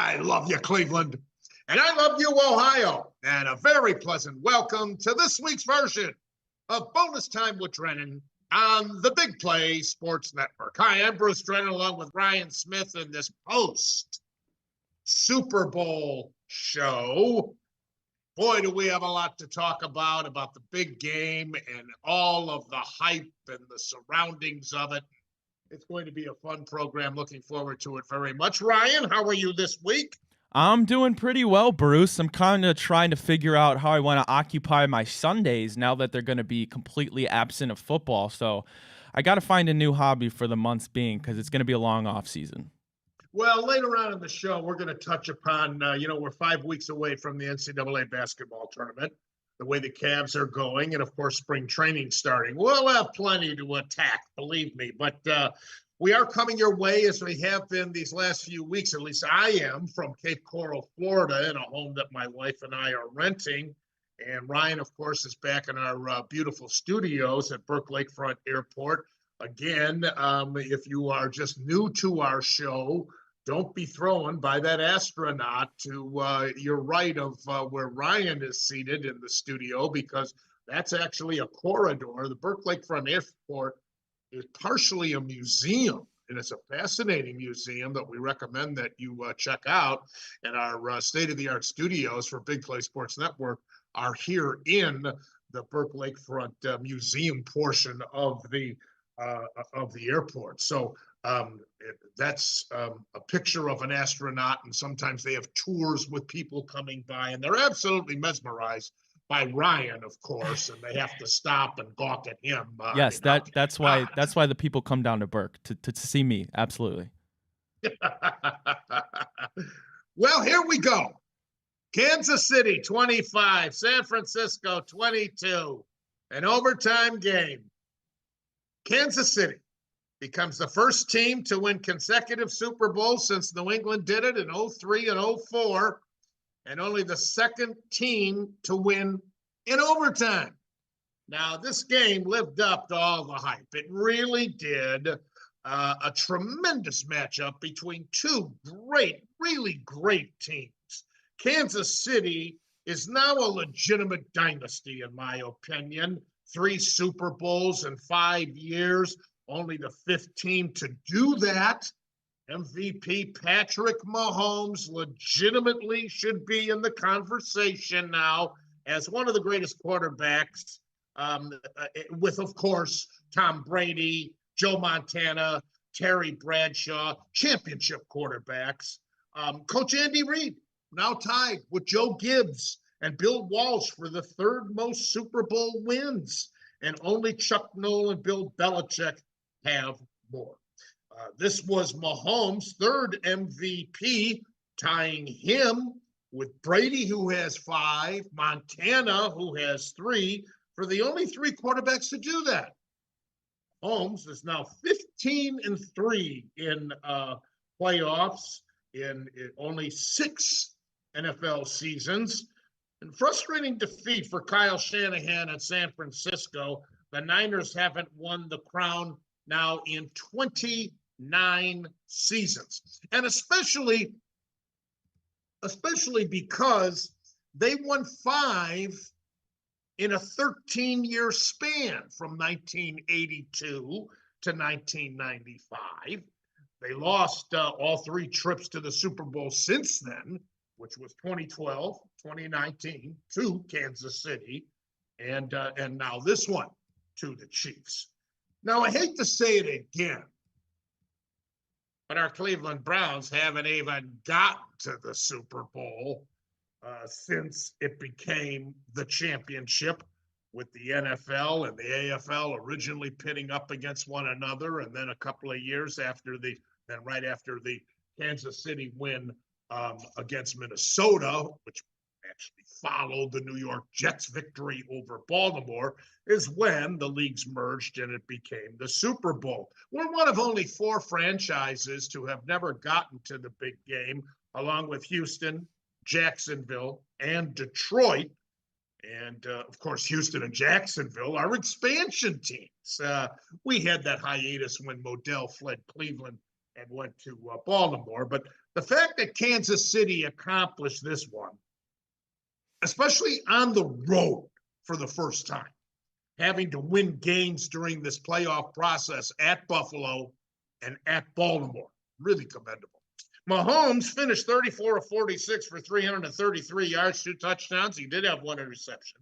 I love you, Cleveland. And I love you, Ohio. And a very pleasant welcome to this week's version of Bonus Time with Drennan on the Big Play Sports Network. Hi, I'm Bruce Drennan along with Ryan Smith in this post Super Bowl show. Boy, do we have a lot to talk about the big game and all of the hype and the surroundings of it. It's going to be a fun program. Looking forward to it very much. Ryan, how are you this week? I'm doing pretty well, Bruce. I'm kind of trying to figure out how I want to occupy my Sundays now that they're going to be completely absent of football. So I got to find a new hobby for the months being because it's going to be a long off season. Well, later on in the show, we're going to touch upon, we're 5 weeks away from the NCAA basketball tournament, the way the Cavs are going, and, of course, spring training starting. We'll have plenty to attack, believe me. But we are coming your way, as we have been these last few weeks. At least I am, from Cape Coral, Florida, in a home that my wife and I are renting. And Ryan, of course, is back in our beautiful studios at Burke Lakefront Airport. Again, if you are just new to our show, don't be thrown by that astronaut to your right of where Ryan is seated in the studio, because that's actually a corridor. The Burke Lakefront Airport is partially a museum, and it's a fascinating museum that we recommend that you check out. And our state-of-the-art studios for Big Play Sports Network are here in the Burke Lakefront museum portion of the airport. So that's a picture of an astronaut, and sometimes they have tours with people coming by, and they're absolutely mesmerized by Ryan, of course, and they have to stop and gawk at him. Yes, that's why the people come down to Burke to see me. Absolutely. Well, here we go. Kansas City 25, San Francisco 22, an overtime game. Kansas City becomes the first team to win consecutive Super Bowls since New England did it in 03 and 04, and only the second team to win in overtime. Now, this game lived up to all the hype. It really did. A tremendous matchup between two really great teams. Kansas City is now a legitimate dynasty, in my opinion. 3 Super Bowls in 5 years, only the 5th team to do that. MVP Patrick Mahomes legitimately should be in the conversation now as one of the greatest quarterbacks, with, of course, Tom Brady, Joe Montana, Terry Bradshaw, championship quarterbacks. Coach Andy Reid now tied with Joe Gibbs and Bill Walsh for the 3rd most Super Bowl wins. And only Chuck Noll and Bill Belichick have more. This was Mahomes' 3rd MVP, tying him with Brady, who has 5, Montana, who has 3, for the only 3 quarterbacks to do that. Mahomes is now 15-3 in playoffs in only 6 NFL seasons. And frustrating defeat for Kyle Shanahan at San Francisco. The Niners haven't won the crown now in 29 seasons. And especially because they won 5 in a 13-year span from 1982 to 1995. They lost all 3 trips to the Super Bowl since then, which was 2012, 2019 to Kansas City, and now this one to the Chiefs. Now, I hate to say it again, but our Cleveland Browns haven't even gotten to the Super Bowl since it became the championship, with the NFL and the AFL originally pitting up against one another, and then a couple of years right after the Kansas City win against Minnesota, which actually followed the New York Jets' victory over Baltimore, is when the leagues merged and it became the Super Bowl. We're one of only 4 franchises to have never gotten to the big game, along with Houston, Jacksonville, and Detroit. And, of course, Houston and Jacksonville are expansion teams. We had that hiatus when Modell fled Cleveland and went to Baltimore. But the fact that Kansas City accomplished this one, especially on the road for the first time, having to win games during this playoff process at Buffalo and at Baltimore, really commendable. Mahomes finished 34 of 46 for 333 yards, 2 touchdowns. He did have 1 interception.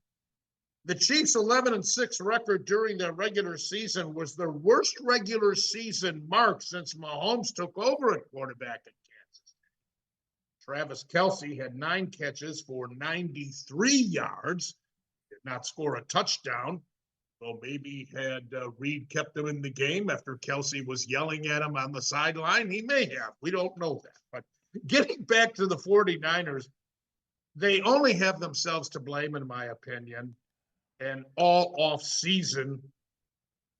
The Chiefs' 11-6 record during their regular season was their worst regular season mark since Mahomes took over at quarterback in Kansas. Travis Kelce had 9 catches for 93 yards, did not score a touchdown. Well, maybe had Reed kept them in the game after Kelce was yelling at him on the sideline. He may have. We don't know that. But getting back to the 49ers, they only have themselves to blame, in my opinion. And all off season,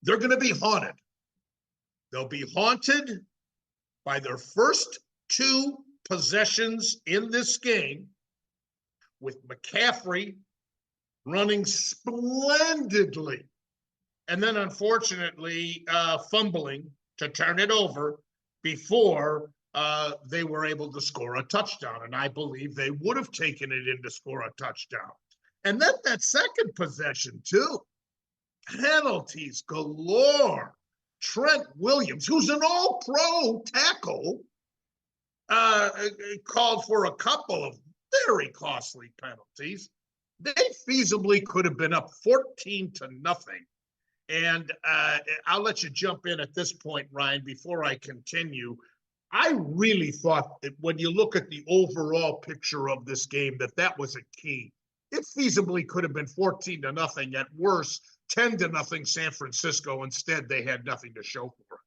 they're going to be haunted. They'll be haunted by their first 2 possessions in this game, with McCaffrey running splendidly, and then unfortunately fumbling to turn it over before they were able to score a touchdown. And I believe they would have taken it in to score a touchdown. And then that second possession, too. Penalties galore. Trent Williams, who's an all-pro tackle, called for a couple of very costly penalties. They feasibly could have been up 14-0. And I'll let you jump in at this point, Ryan, before I continue. I really thought that when you look at the overall picture of this game, that was a key. It feasibly could have been 14-0. At worst, 10-0 San Francisco. Instead, they had nothing to show for it.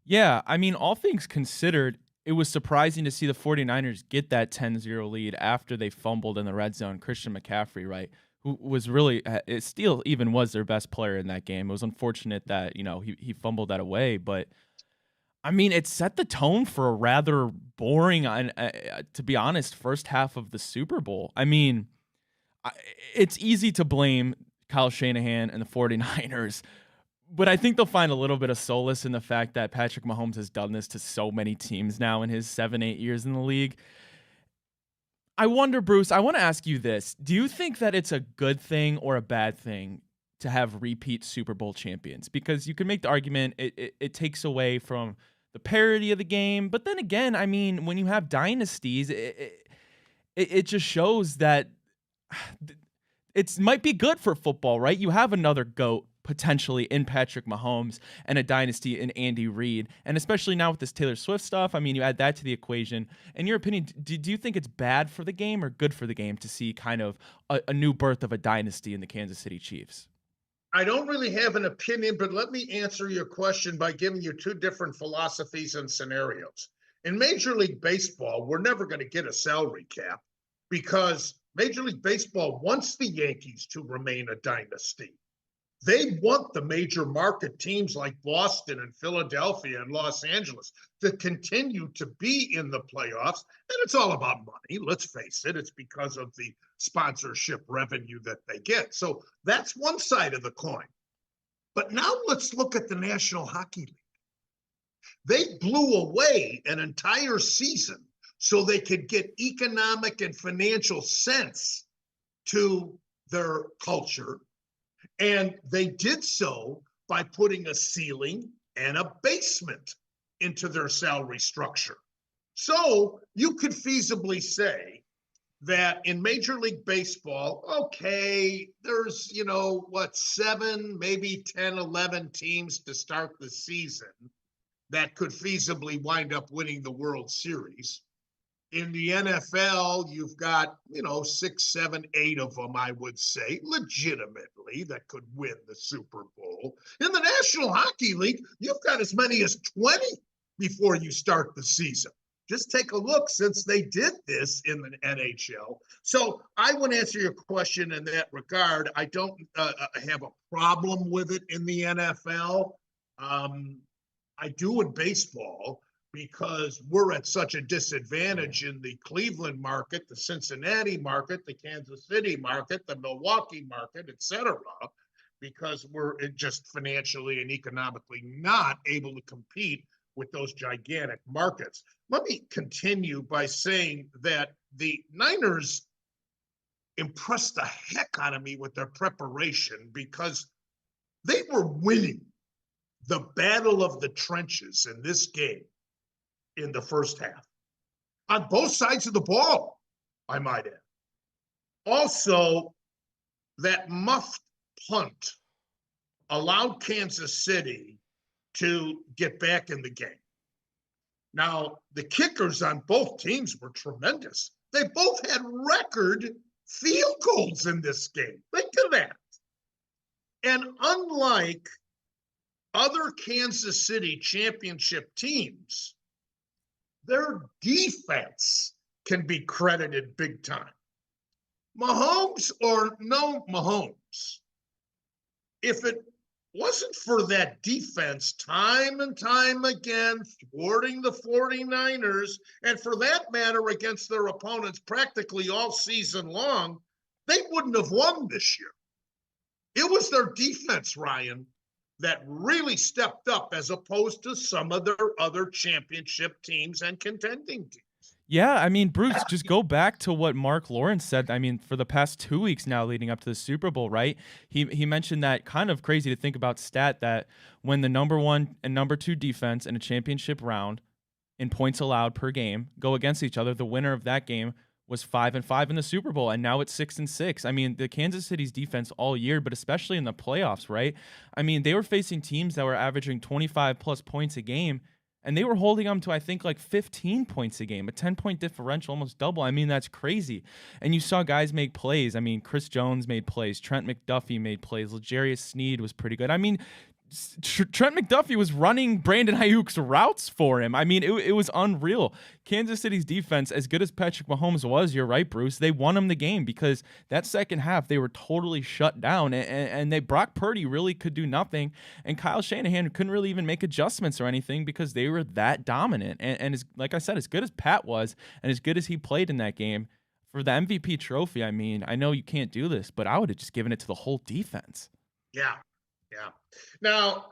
Yeah, I mean, all things considered, it was surprising to see the 49ers get that 10-0 lead after they fumbled in the red zone. Christian McCaffrey, right, who was really, it still even was their best player in that game. It was unfortunate that, he fumbled that away, but I mean, it set the tone for a rather boring, to be honest, first half of the Super Bowl. I mean, it's easy to blame Kyle Shanahan and the 49ers, but I think they'll find a little bit of solace in the fact that Patrick Mahomes has done this to so many teams now in his 7-8 years in the league. I wonder, Bruce, I want to ask you this. Do you think that it's a good thing or a bad thing to have repeat Super Bowl champions? Because you can make the argument it takes away from the parity of the game. But then again, I mean, when you have dynasties, it just shows that it might be good for football, right? You have another GOAT potentially in Patrick Mahomes and a dynasty in Andy Reid. And especially now with this Taylor Swift stuff, I mean, you add that to the equation. In your opinion, do you think it's bad for the game or good for the game to see kind of a new birth of a dynasty in the Kansas City Chiefs? I don't really have an opinion, but let me answer your question by giving you 2 different philosophies and scenarios. In Major League Baseball, we're never going to get a salary cap because Major League Baseball wants the Yankees to remain a dynasty. They want the major market teams like Boston and Philadelphia and Los Angeles to continue to be in the playoffs. And it's all about money. Let's face it. It's because of the sponsorship revenue that they get. So that's one side of the coin. But now let's look at the National Hockey League. They blew away an entire season so they could get economic and financial sense to their culture. And they did so by putting a ceiling and a basement into their salary structure. So you could feasibly say that in Major League Baseball, okay, there's, 7, maybe 10, 11 teams to start the season that could feasibly wind up winning the World Series. In the NFL, you've got, 6, 7, 8 of them, I would say, legitimately, that could win the Super Bowl. In the National Hockey League, you've got as many as 20 before you start the season. Just take a look since they did this in the NHL. So I would answer your question in that regard. I don't have a problem with it in the NFL. I do in baseball, because we're at such a disadvantage in the Cleveland market, the Cincinnati market, the Kansas City market, the Milwaukee market, et cetera, because we're just financially and economically not able to compete with those gigantic markets. Let me continue by saying that the Niners impressed the heck out of me with their preparation because they were winning the battle of the trenches in this game in the first half on both sides of the ball, I might add. Also, that muffed punt allowed Kansas City to get back in the game. Now, the kickers on both teams were tremendous. They both had record field goals in this game. Think of that. And unlike other Kansas City championship teams, their defense can be credited big time. Mahomes or no Mahomes, if it wasn't for that defense time and time again thwarting the 49ers, and for that matter against their opponents practically all season long, they wouldn't have won this year. It was their defense, Ryan, that really stepped up as opposed to some of their other championship teams and contending teams. Yeah, I mean, Bruce, just go back to what Mark Lawrence said. I mean, for the past 2 weeks now leading up to the Super Bowl, right? He mentioned that kind of crazy to think about stat that when the number 1 and number 2 defense in a championship round in points allowed per game go against each other, the winner of that game was 5-5 in the Super Bowl, and now it's 6-6. I mean, the Kansas City's defense all year, but especially in the playoffs, right? I mean, they were facing teams that were averaging 25 plus points a game, and they were holding them to, I think, like 15 points a game, a 10-point differential, almost double. I mean, that's crazy. And you saw guys make plays. I mean, Chris Jones made plays. Trent McDuffie made plays. L'Jarius Sneed was pretty good. I mean, Trent McDuffie was running Brandon Ayuk's routes for him. I mean, it was unreal. Kansas City's defense, as good as Patrick Mahomes was, you're right, Bruce, they won him the game because that second half, they were totally shut down, and Brock Purdy really could do nothing, and Kyle Shanahan couldn't really even make adjustments or anything because they were that dominant. And as, like I said, as good as Pat was and as good as he played in that game, for the MVP trophy, I mean, I know you can't do this, but I would have just given it to the whole defense. Yeah. Yeah. Now,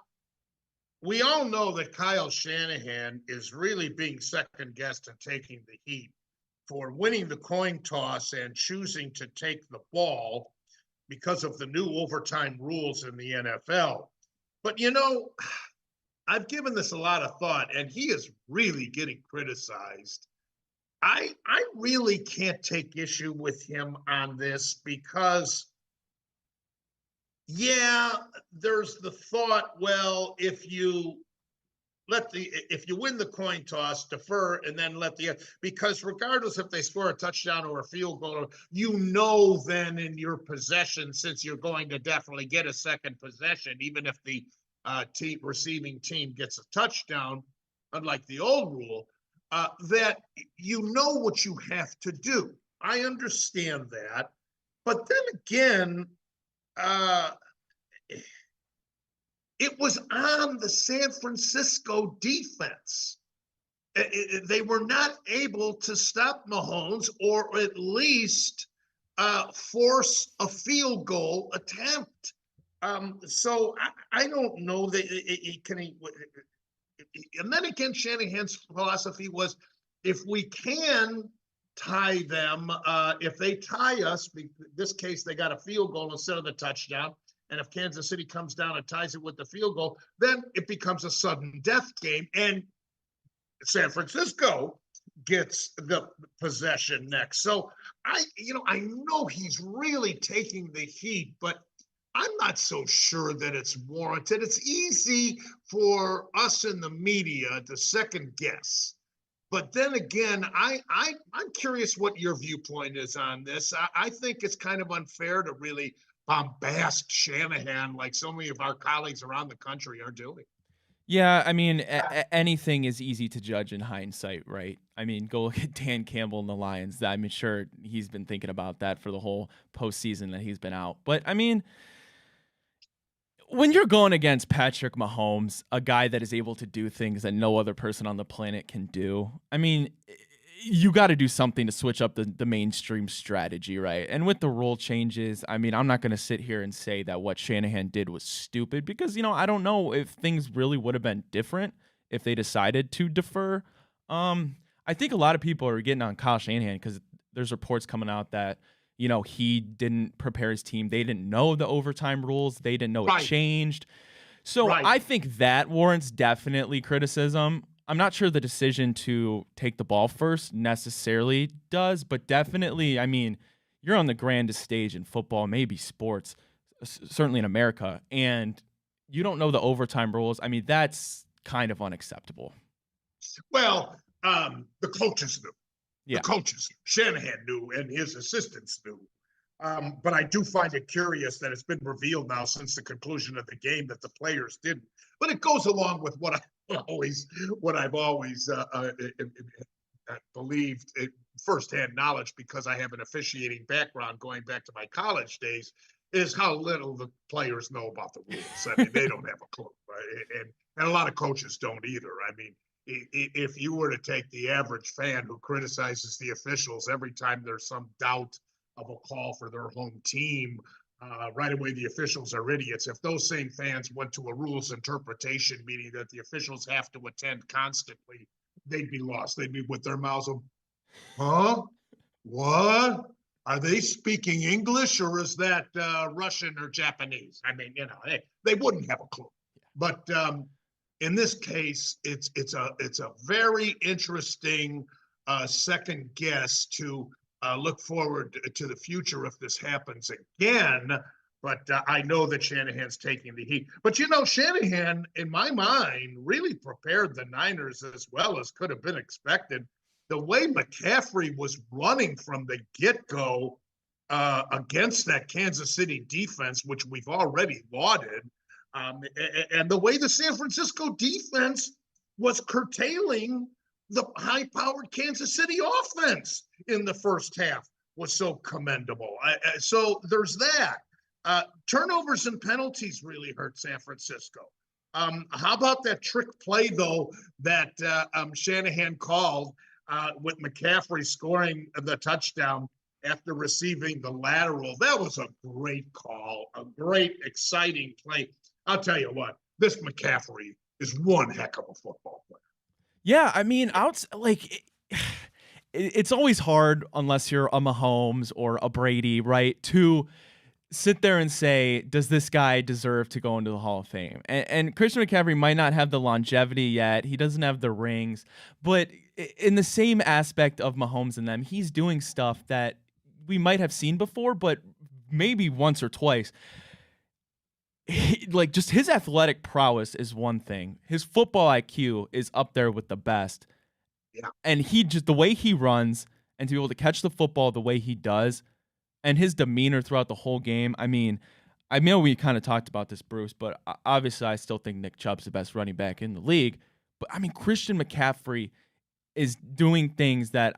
we all know that Kyle Shanahan is really being second guessed and taking the heat for winning the coin toss and choosing to take the ball because of the new overtime rules in the NFL. But, you know, I've given this a lot of thought, and he is really getting criticized. I really can't take issue with him on this because yeah, there's the thought, well, if you win the coin toss, defer, and then because regardless if they score a touchdown or a field goal, you know then in your possession, since you're going to definitely get a second possession, even if the receiving team gets a touchdown, unlike the old rule, that you know what you have to do. I understand that. But then again, it was on the San Francisco defense. They were not able to stop Mahomes or at least force a field goal attempt. So I don't know that it can. And then again, Shanahan's philosophy was if we can tie them, if they tie us, in this case, they got a field goal instead of the touchdown. And if Kansas City comes down and ties it with the field goal, then it becomes a sudden death game. And San Francisco gets the possession next. So I know he's really taking the heat, but I'm not so sure that it's warranted. It's easy for us in the media to second guess. But then again, I'm curious what your viewpoint is on this. I think it's kind of unfair to really bombast Shanahan like so many of our colleagues around the country are doing. Yeah, I mean, anything is easy to judge in hindsight, right? I mean, go look at Dan Campbell and the Lions. I'm sure he's been thinking about that for the whole postseason that he's been out. But, I mean, when you're going against Patrick Mahomes, a guy that is able to do things that no other person on the planet can do, I mean, you got to do something to switch up the mainstream strategy, right? And with the rule changes, I mean, I'm not going to sit here and say that what Shanahan did was stupid because, I don't know if things really would have been different if they decided to defer. I think a lot of people are getting on Kyle Shanahan because there's reports coming out that, he didn't prepare his team. They didn't know the overtime rules. They didn't know it Right, changed. So right. I think that warrants definitely criticism. I'm not sure the decision to take the ball first necessarily does, but definitely, I mean, you're on the grandest stage in football, maybe sports, certainly in America, and you don't know the overtime rules. I mean, that's kind of unacceptable. Well, the coaches knew. The Yeah. coaches, Shanahan knew, and his assistants knew. But I do find it curious that it's been revealed now since the conclusion of the game that the players didn't. But it goes along with what I've always believed, firsthand knowledge, because I have an officiating background going back to my college days, is how little the players know about the rules. I mean, they don't have a clue, right? And a lot of coaches don't either. I mean, if you were to take the average fan who criticizes the officials every time there's some doubt of a call for their home team, right away the officials are idiots. If those same fans went to a rules interpretation meeting that the officials have to attend constantly, they'd be lost. They'd be with their mouths open. Huh? What? Are they speaking English or is that Russian or Japanese? I mean, they wouldn't have a clue. But in this case, it's a very interesting second guess to look forward to the future if this happens again. But I know that Shanahan's taking the heat. But Shanahan, in my mind, really prepared the Niners as well as could have been expected. The way McCaffrey was running from the get-go against that Kansas City defense, which we've already lauded, and the way the San Francisco defense was curtailing the high-powered Kansas City offense in the first half was so commendable. So there's that. Turnovers and penalties really hurt San Francisco. How about that trick play, though, that Shanahan called with McCaffrey scoring the touchdown after receiving the lateral? That was a great call, a great, exciting play. I'll tell you what, this McCaffrey is one heck of a football player. Yeah, I mean, it's always hard unless you're a Mahomes or a Brady, right, to sit there and say, does this guy deserve to go into the Hall of Fame? And Christian McCaffrey might not have the longevity yet. He doesn't have the rings. But in the same aspect of Mahomes and them, he's doing stuff that we might have seen before, but maybe once or twice. Just his athletic prowess is one thing. His football IQ is up there with the best. Yeah. And the way he runs and to be able to catch the football the way he does and his demeanor throughout the whole game. I mean, I know we kind of talked about this, Bruce, but obviously I still think Nick Chubb's the best running back in the league. But I mean, Christian McCaffrey is doing things that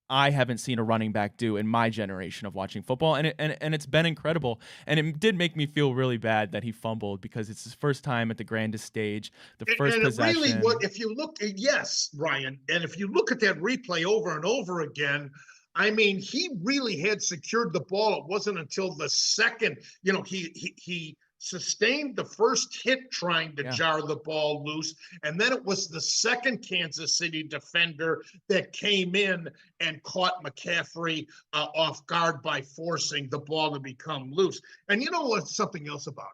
I haven't seen a running back do in my generation of watching football, and it's been incredible. And it did make me feel really bad that he fumbled because it's his first time at the grandest stage, the first possession. Really, if you look, yes, Ryan, and if you look at that replay over and over again, I mean, he really had secured the ball. It wasn't until the second, he sustained the first hit trying to jar the ball loose. And then it was the second Kansas City defender that came in and caught McCaffrey off guard by forcing the ball to become loose. And you know what's something else about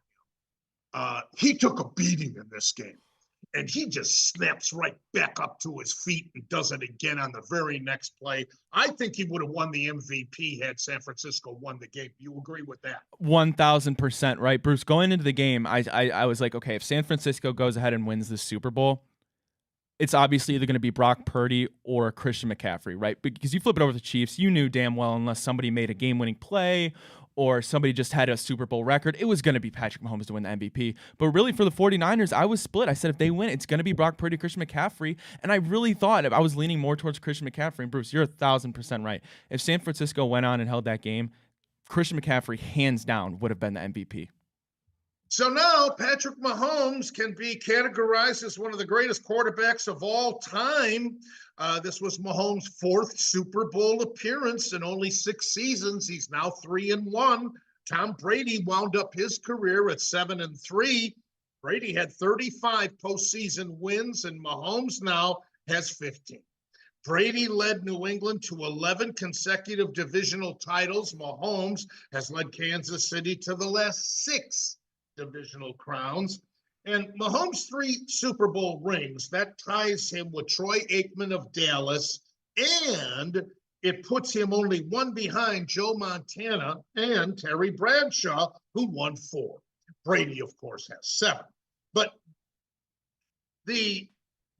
him? He took a beating in this game. And he just snaps right back up to his feet and does it again on the very next play. I think he would have won the MVP had San Francisco won the game. You agree with that? 1,000% right, Bruce. Going into the game, I was like, okay, if San Francisco goes ahead and wins the Super Bowl, it's obviously either going to be Brock Purdy or Christian McCaffrey, right? Because you flip it over to the Chiefs, you knew damn well unless somebody made a game-winning play or somebody just had a Super Bowl record, it was going to be Patrick Mahomes to win the MVP. But really for the 49ers, I was split. I said if they win, it's going to be Brock Purdy, Christian McCaffrey. And I really thought, I was leaning more towards Christian McCaffrey. And Bruce, you're 1,000% right. If San Francisco went on and held that game, Christian McCaffrey, hands down, would have been the MVP. So now Patrick Mahomes can be categorized as one of the greatest quarterbacks of all time. This was Mahomes' fourth Super Bowl appearance in only 6 seasons. He's now 3-1. Tom Brady wound up his career at 7-3. Brady had 35 postseason wins, and Mahomes now has 15. Brady led New England to 11 consecutive divisional titles. Mahomes has led Kansas City to the last 6 divisional crowns. And Mahomes' 3 Super Bowl rings, that ties him with Troy Aikman of Dallas, and it puts him only 1 behind Joe Montana and Terry Bradshaw, who won 4. Brady, of course, has 7. But the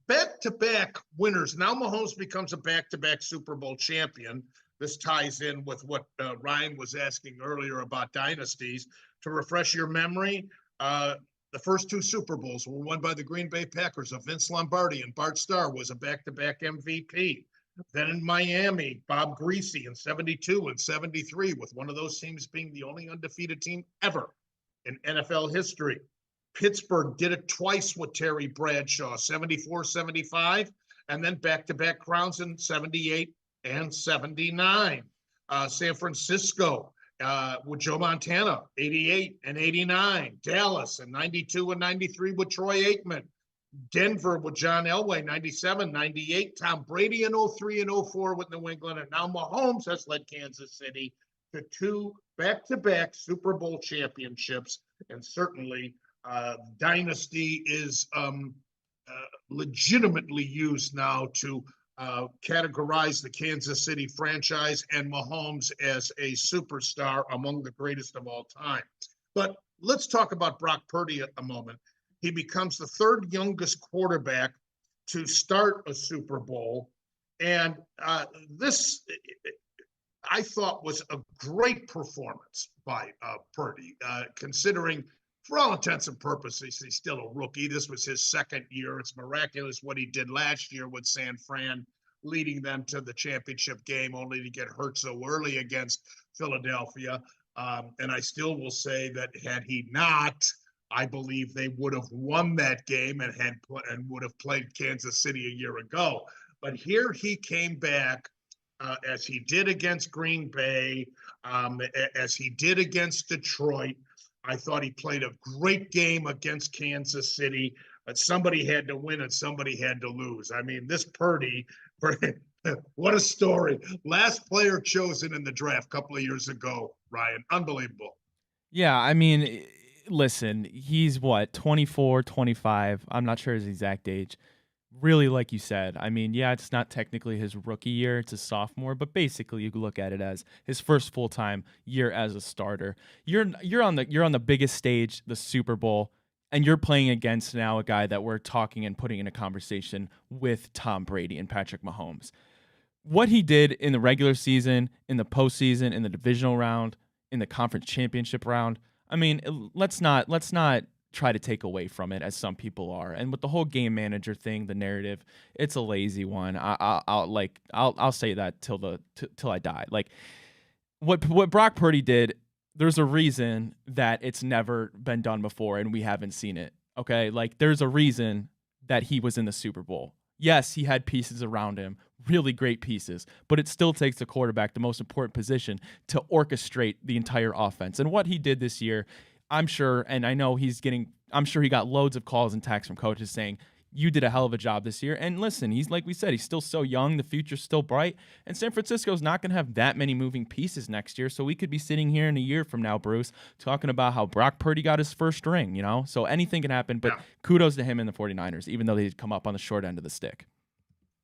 back-to-back winners, now Mahomes becomes a back-to-back Super Bowl champion. This ties in with what Ryan was asking earlier about dynasties. To refresh your memory, the first 2 Super Bowls were won by the Green Bay Packers of Vince Lombardi, and Bart Starr was a back-to-back MVP. Then in Miami, Bob Greasy in 72 and 73, with one of those teams being the only undefeated team ever in NFL history. Pittsburgh did it twice with Terry Bradshaw, 74, 75, and then back-to-back crowns in 78 and 79. San Francisco with Joe Montana, 88 and 89. Dallas in 92 and 93 with Troy Aikman. Denver with John Elway, 97, 98. Tom Brady in 03 and 04 with New England. And now Mahomes has led Kansas City to 2 back-to-back Super Bowl championships. And certainly dynasty is legitimately used now to categorize the Kansas City franchise and Mahomes as a superstar among the greatest of all time. But let's talk about Brock Purdy a moment. He becomes the 3rd youngest quarterback to start a Super Bowl. And this, I thought, was a great performance by Purdy, considering, for all intents and purposes, he's still a rookie. This was his 2nd year. It's miraculous what he did last year with San Fran, leading them to the championship game, only to get hurt so early against Philadelphia. And I still will say that had he not, I believe they would have won that game and would have played Kansas City a year ago. But here he came back, as he did against Green Bay, as he did against Detroit. I thought he played a great game against Kansas City, but somebody had to win and somebody had to lose. I mean, this Purdy, what a story. Last player chosen in the draft a couple of years ago, Ryan. Unbelievable. Yeah, I mean, listen, he's what, 24, 25. I'm not sure his exact age. Really, like you said, I mean, yeah, it's not technically his rookie year, it's a sophomore, but basically you could look at it as his first full-time year as a starter. You're on the biggest stage, the Super Bowl, and you're playing against now a guy that we're talking and putting in a conversation with Tom Brady and Patrick Mahomes. What he did in the regular season, in the postseason, in the divisional round, in the conference championship round, I mean, let's not try to take away from it as some people are. And with the whole game manager thing, the narrative, it's a lazy one. I'll say that till I die. Like what Brock Purdy did, there's a reason that it's never been done before and we haven't seen it. Okay? Like there's a reason that he was in the Super Bowl. Yes, he had pieces around him, really great pieces, but it still takes a quarterback, the most important position, to orchestrate the entire offense. And what he did this year, I'm sure, and I know I'm sure he got loads of calls and texts from coaches saying, you did a hell of a job this year. And listen, he's, like we said, he's still so young. The future's still bright. And San Francisco's not going to have that many moving pieces next year. So we could be sitting here in a year from now, Bruce, talking about how Brock Purdy got his first ring, you know? So anything can happen, but kudos to him and the 49ers, even though they did come up on the short end of the stick.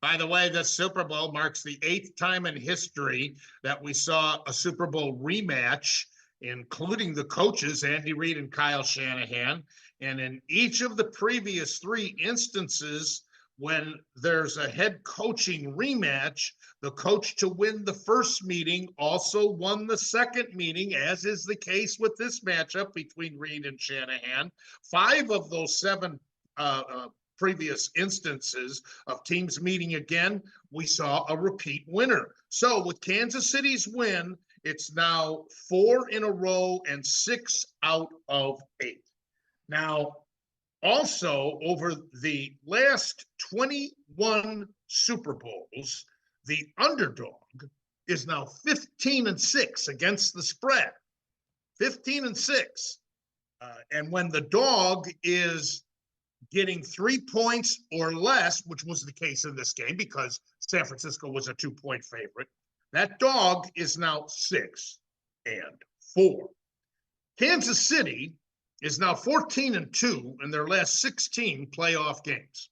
By the way, the Super Bowl marks the 8th time in history that we saw a Super Bowl rematch, including the coaches, Andy Reid and Kyle Shanahan. And in each of the previous 3 instances, when there's a head coaching rematch, the coach to win the first meeting also won the second meeting, as is the case with this matchup between Reid and Shanahan. 5 of those 7 previous instances of teams meeting again, we saw a repeat winner. So with Kansas City's win, it's now 4 in a row and 6 out of 8. Now, also over the last 21 Super Bowls, the underdog is now 15-6 against the spread. 15-6. And when the dog is getting 3 points or less, which was the case in this game because San Francisco was a 2-point favorite, that dog is now 6-4. Kansas City is now 14-2 in their last 16 playoff games.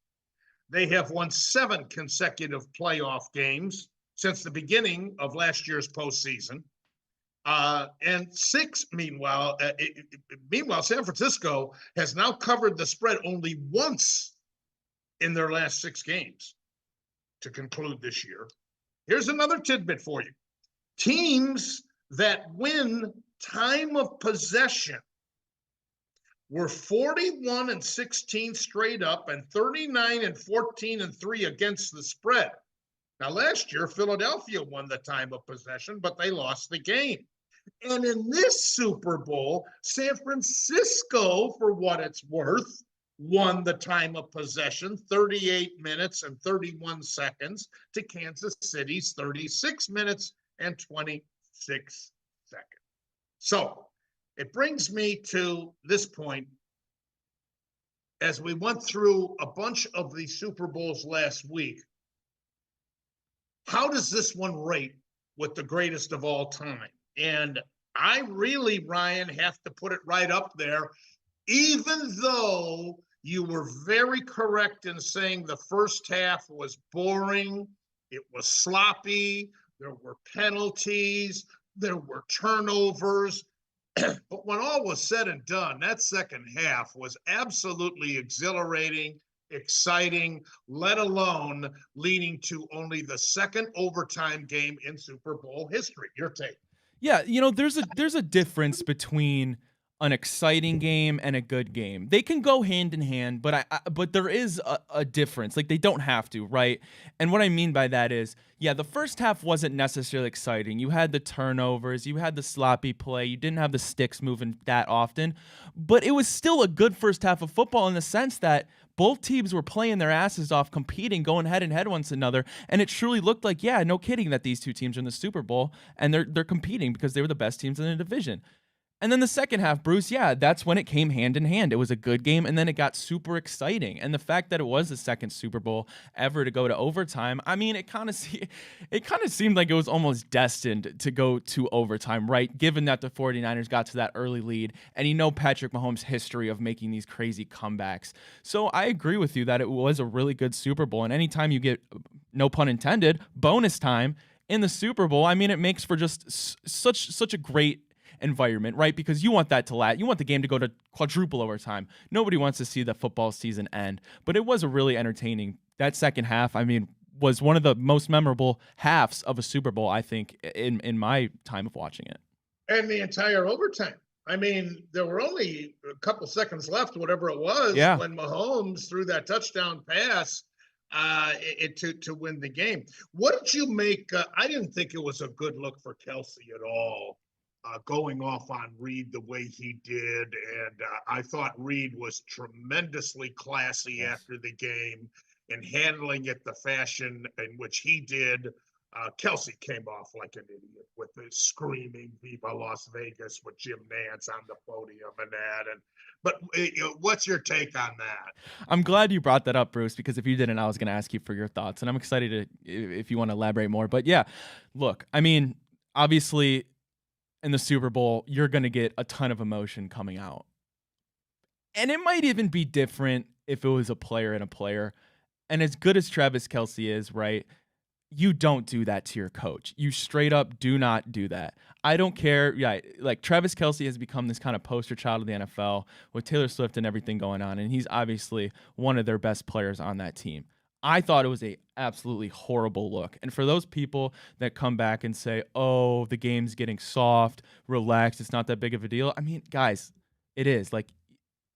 They have won 7 consecutive playoff games since the beginning of last year's postseason. And 6, meanwhile, San Francisco has now covered the spread only once in their last 6 games to conclude this year. Here's another tidbit for you. Teams that win time of possession were 41-16 straight up and 39-14-3 against the spread. Now, last year, Philadelphia won the time of possession, but they lost the game. And in this Super Bowl, San Francisco, for what it's worth, won the time of possession, 38 minutes and 31 seconds, to Kansas City's 36 minutes and 26 seconds. So it brings me to this point. As we went through a bunch of the Super Bowls last week, how does this one rate with the greatest of all time? And I really, Ryan, have to put it right up there, even though you were very correct in saying the first half was boring, it was sloppy, there were penalties, there were turnovers. But when all was said and done, that second half was absolutely exhilarating, exciting, let alone leading to only the second overtime game in Super Bowl history. Your take? Yeah, there's a difference between an exciting game and a good game. They can go hand in hand, but there is a difference. Like, they don't have to, right? And what I mean by that is, yeah, the first half wasn't necessarily exciting. You had the turnovers, you had the sloppy play, you didn't have the sticks moving that often, but it was still a good first half of football in the sense that both teams were playing their asses off, competing, going head and head once another, and it truly looked like, yeah, no kidding, that these two teams are in the Super Bowl and they're competing because they were the best teams in the division. And then the second half, Bruce, yeah, that's when it came hand in hand. It was a good game, and then it got super exciting. And the fact that it was the second Super Bowl ever to go to overtime, I mean, it kind of seemed like it was almost destined to go to overtime, right? Given that the 49ers got to that early lead, and Patrick Mahomes' history of making these crazy comebacks. So I agree with you that it was a really good Super Bowl, and anytime you get, no pun intended, bonus time in the Super Bowl, I mean, it makes for just such a great environment, right? Because you want that to last. You want the game to go to quadruple overtime. Nobody wants to see the football season end. But it was a really entertaining. That second half, I mean, was one of the most memorable halves of a Super Bowl, I think, in my time of watching it. And the entire overtime. I mean, there were only a couple seconds left, whatever it was, when Mahomes threw that touchdown pass to win the game. What did you make? I didn't think it was a good look for Kelsey at all. Going off on Reed the way he did. And I thought Reed was tremendously classy after the game and handling it the fashion in which he did. Kelsey came off like an idiot with the screaming Viva Las Vegas with Jim Nantz on the podium and that. But what's your take on that? I'm glad you brought that up, Bruce, because if you didn't, I was going to ask you for your thoughts. And I'm excited if you want to elaborate more. But yeah, look, I mean, obviously, in the Super Bowl, you're going to get a ton of emotion coming out. And it might even be different if it was a player and a player. And as good as Travis Kelce is, right, you don't do that to your coach. You straight up do not do that. I don't care. Yeah, like Travis Kelce has become this kind of poster child of the NFL with Taylor Swift and everything going on. And he's obviously one of their best players on that team. I thought it was a absolutely horrible look. And for those people that come back and say, oh, the game's getting soft, relax, it's not that big of a deal. I mean, guys, it is. Like,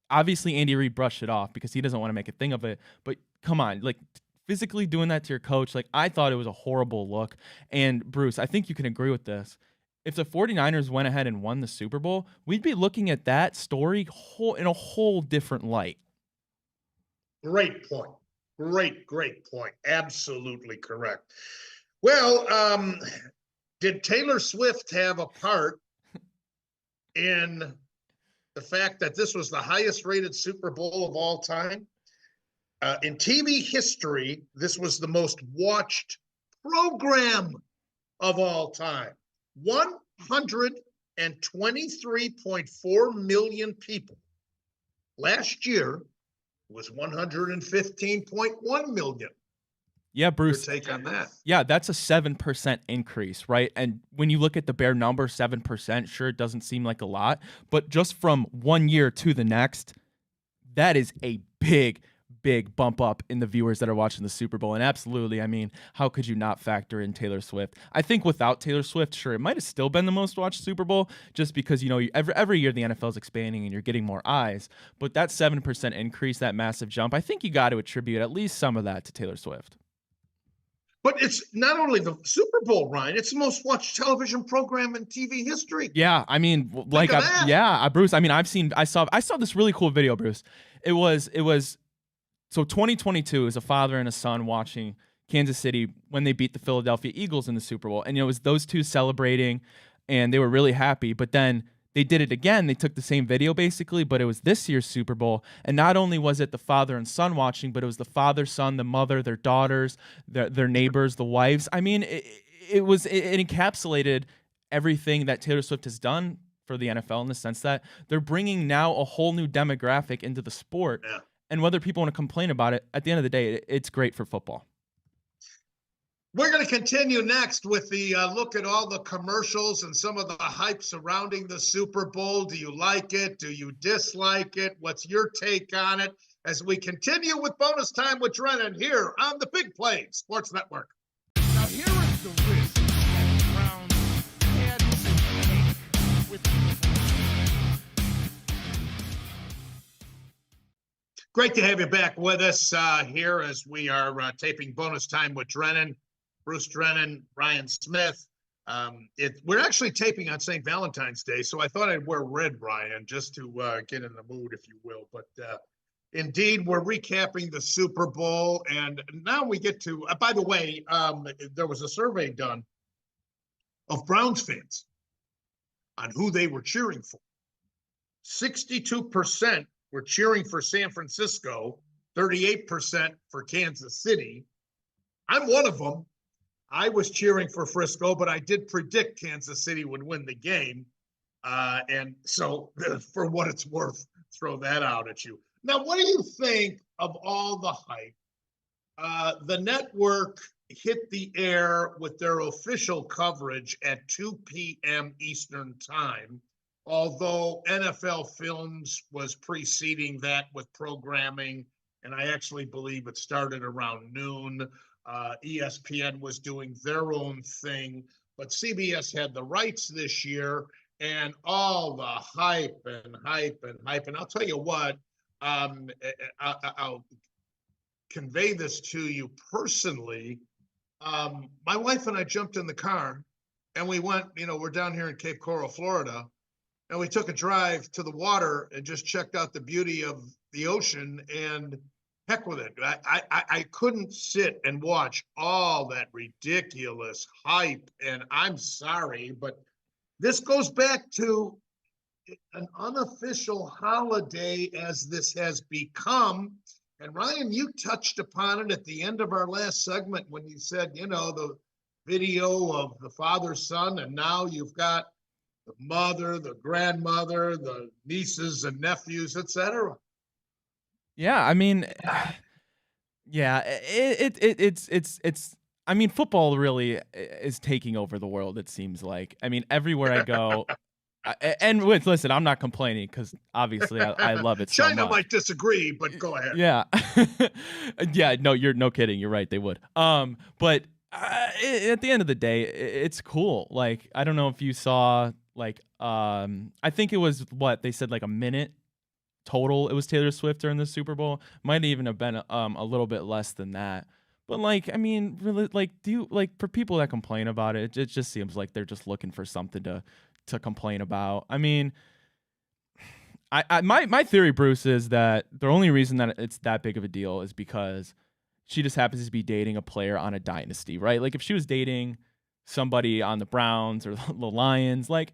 obviously Andy Reid brushed it off because he doesn't want to make a thing of it. But come on, like, physically doing that to your coach, like, I thought it was a horrible look. And Bruce, I think you can agree with this. If the 49ers went ahead and won the Super Bowl, we'd be looking at that story in a whole different light. Great point. Great point. Absolutely correct. Well, did Taylor Swift have a part in the fact that this was the highest rated Super Bowl of all time. In TV history, this was the most watched program of all time. 123.4 million people. Last year was 115.1 million. Yeah, Your Bruce. take on that? Yeah, that's a 7% increase, right? And when you look at the bare number, 7%, sure, it doesn't seem like a lot, but just from one year to the next, that is a big bump up in the viewers that are watching the Super Bowl. And absolutely, I mean, how could you not factor in Taylor Swift? I think without Taylor Swift, sure, it might have still been the most watched Super Bowl just because, you know, every year the NFL is expanding and you're getting more eyes. But that 7% increase, that massive jump, I think you got to attribute at least some of that to Taylor Swift. But it's not only the Super Bowl, Ryan, it's the most watched television program in TV history. Yeah, I mean, like, Bruce, I mean, I saw this really cool video, Bruce. It was so 2022 is a father and a son watching Kansas City when they beat the Philadelphia Eagles in the Super Bowl. And, you know, it was those two celebrating and they were really happy. But then they did it again. They took the same video basically, but it was this year's Super Bowl. And not only was it the father and son watching, but it was the father, son, the mother, their daughters, their neighbors, the wives. I mean, it encapsulated everything that Taylor Swift has done for the NFL in the sense that they're bringing now a whole new demographic into the sport. Yeah. And whether people want to complain about it, at the end of the day, it's great for football. We're going to continue next with the look at all the commercials and some of the hype surrounding the Super Bowl. Do you like it? Do you dislike it? What's your take on it? As we continue with Bonus Time with Drennan here on the Big Play Sports Network. Now here is the risk that Browns had to take with Great to have you back with us here as we are taping Bonus Time with Drennan. Bruce Drennan, Ryan Smith. We're actually taping on St. Valentine's Day, so I thought I'd wear red, Ryan, just to get in the mood, if you will. But indeed, we're recapping the Super Bowl, and now we get to, by the way, there was a survey done of Browns fans on who they were cheering for. 62% were cheering for San Francisco, 38% for Kansas City. I'm one of them. I was cheering for Frisco, but I did predict Kansas City would win the game. And so for what it's worth, throw that out at you. Now, what do you think of all the hype? The network hit the air with their official coverage at 2 p.m. Eastern time, although NFL Films was preceding that with programming, and I actually believe it started around noon. ESPN was doing their own thing, but CBS had the rights this year, and all the hype. And I'll tell you what, I'll convey this to you personally. My wife and I jumped in the car, and we went, we're down here in Cape Coral, Florida, and we took a drive to the water and just checked out the beauty of the ocean, and heck with it. I couldn't sit and watch all that ridiculous hype, and I'm sorry, but this goes back to an unofficial holiday as this has become. And Ryan, you touched upon it at the end of our last segment when you said, the video of the father, son, and now you've got the mother, the grandmother, the nieces and nephews, etc. Yeah, I mean, yeah, it's. I mean, football really is taking over the world. It seems like. I mean, everywhere I go, listen, I'm not complaining because obviously I love it so much. China might disagree, but go ahead. Yeah, yeah. No, you're kidding. You're right. They would. But at the end of the day, it's cool. Like, I don't know if you saw, like, I think it was what they said, like a minute total it was Taylor Swift during the Super Bowl. Might even have been a little bit less than that. But like, I mean, really, like, do you, like, for people that complain about it, it just seems like they're just looking for something to complain about. I mean, my theory, Bruce, is that the only reason that it's that big of a deal is because she just happens to be dating a player on a dynasty, right? Like, if she was dating somebody on the Browns or the Lions, like,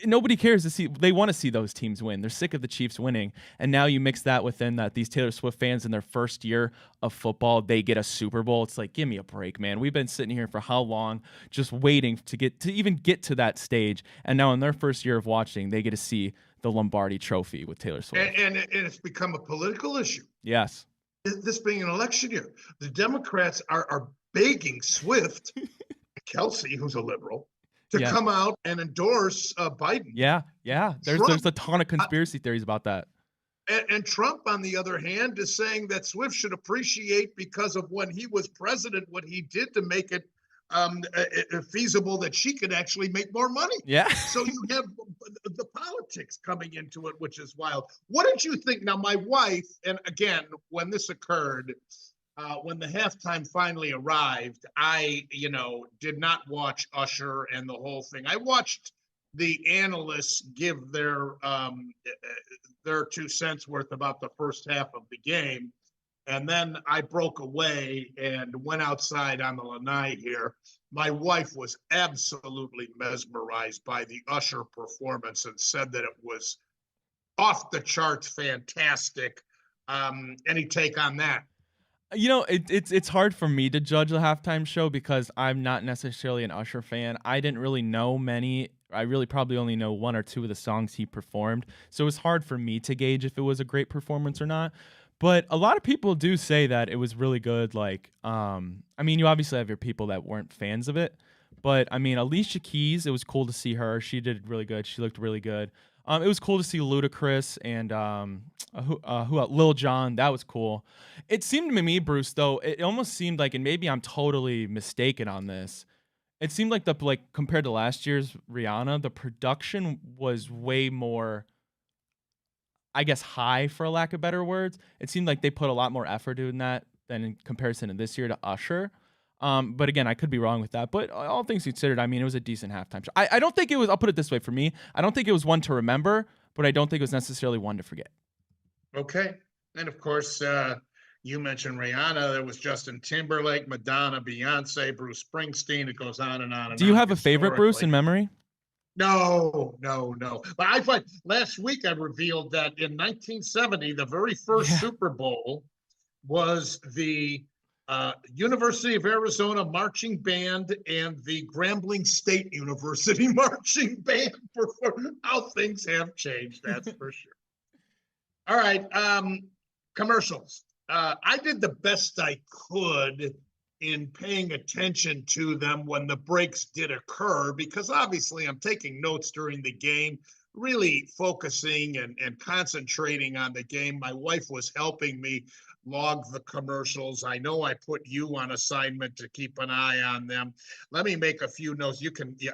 nobody cares to see. They want to see those teams win. They're sick of the Chiefs winning, and now you mix that within that these Taylor Swift fans in their first year of football, they get a Super Bowl. It's like, give me a break, man. We've been sitting here for how long, just waiting to even get to that stage, and now in their first year of watching, they get to see the Lombardi Trophy with Taylor Swift. And it's become a political issue. Yes. This being an election year, the Democrats are begging Swift, Kelsey, who's a liberal, to come out and endorse Biden. Yeah. There's a ton of conspiracy theories about that. And Trump, on the other hand, is saying that Swift should appreciate, because of when he was president, what he did to make it feasible that she could actually make more money. Yeah. So you have the politics coming into it, which is wild. What did you think? Now, my wife, and again, when this occurred, when the halftime finally arrived, I, did not watch Usher and the whole thing. I watched the analysts give their 2 cents worth about the first half of the game. And then I broke away and went outside on the lanai here. My wife was absolutely mesmerized by the Usher performance and said that it was off the charts fantastic. Any take on that? It's hard for me to judge the halftime show because I'm not necessarily an Usher fan. I didn't really know many. I really probably only know 1 or 2 of the songs he performed. So it's hard for me to gauge if it was a great performance or not. But a lot of people do say that it was really good. Like, you obviously have your people that weren't fans of it. But, Alicia Keys, it was cool to see her. She did really good. She looked really good. It was cool to see Ludacris and Lil Jon. That was cool. It seemed to me, Bruce, though, it almost seemed like, and maybe I'm totally mistaken on this, it seemed like compared to last year's Rihanna, the production was way more, I guess, high, for a lack of better words. It seemed like they put a lot more effort in that than in comparison to this year to Usher. But again, I could be wrong with that. But all things considered, it was a decent halftime show. I don't think it was, I'll put it this way for me, I don't think it was one to remember, but I don't think it was necessarily one to forget. Okay. And of course, you mentioned Rihanna. There was Justin Timberlake, Madonna, Beyonce, Bruce Springsteen. It goes on and on. And Do you on have a favorite, Bruce, in memory? No. But I find last week I revealed that in 1970, the very first Super Bowl was the University of Arizona Marching Band and the Grambling State University Marching Band. For how things have changed, that's for sure. All right, commercials. I did the best I could in paying attention to them when the breaks did occur, because obviously I'm taking notes during the game, really focusing and concentrating on the game. My wife was helping me log the commercials. I know I put you on assignment to keep an eye on them. Let me make a few notes.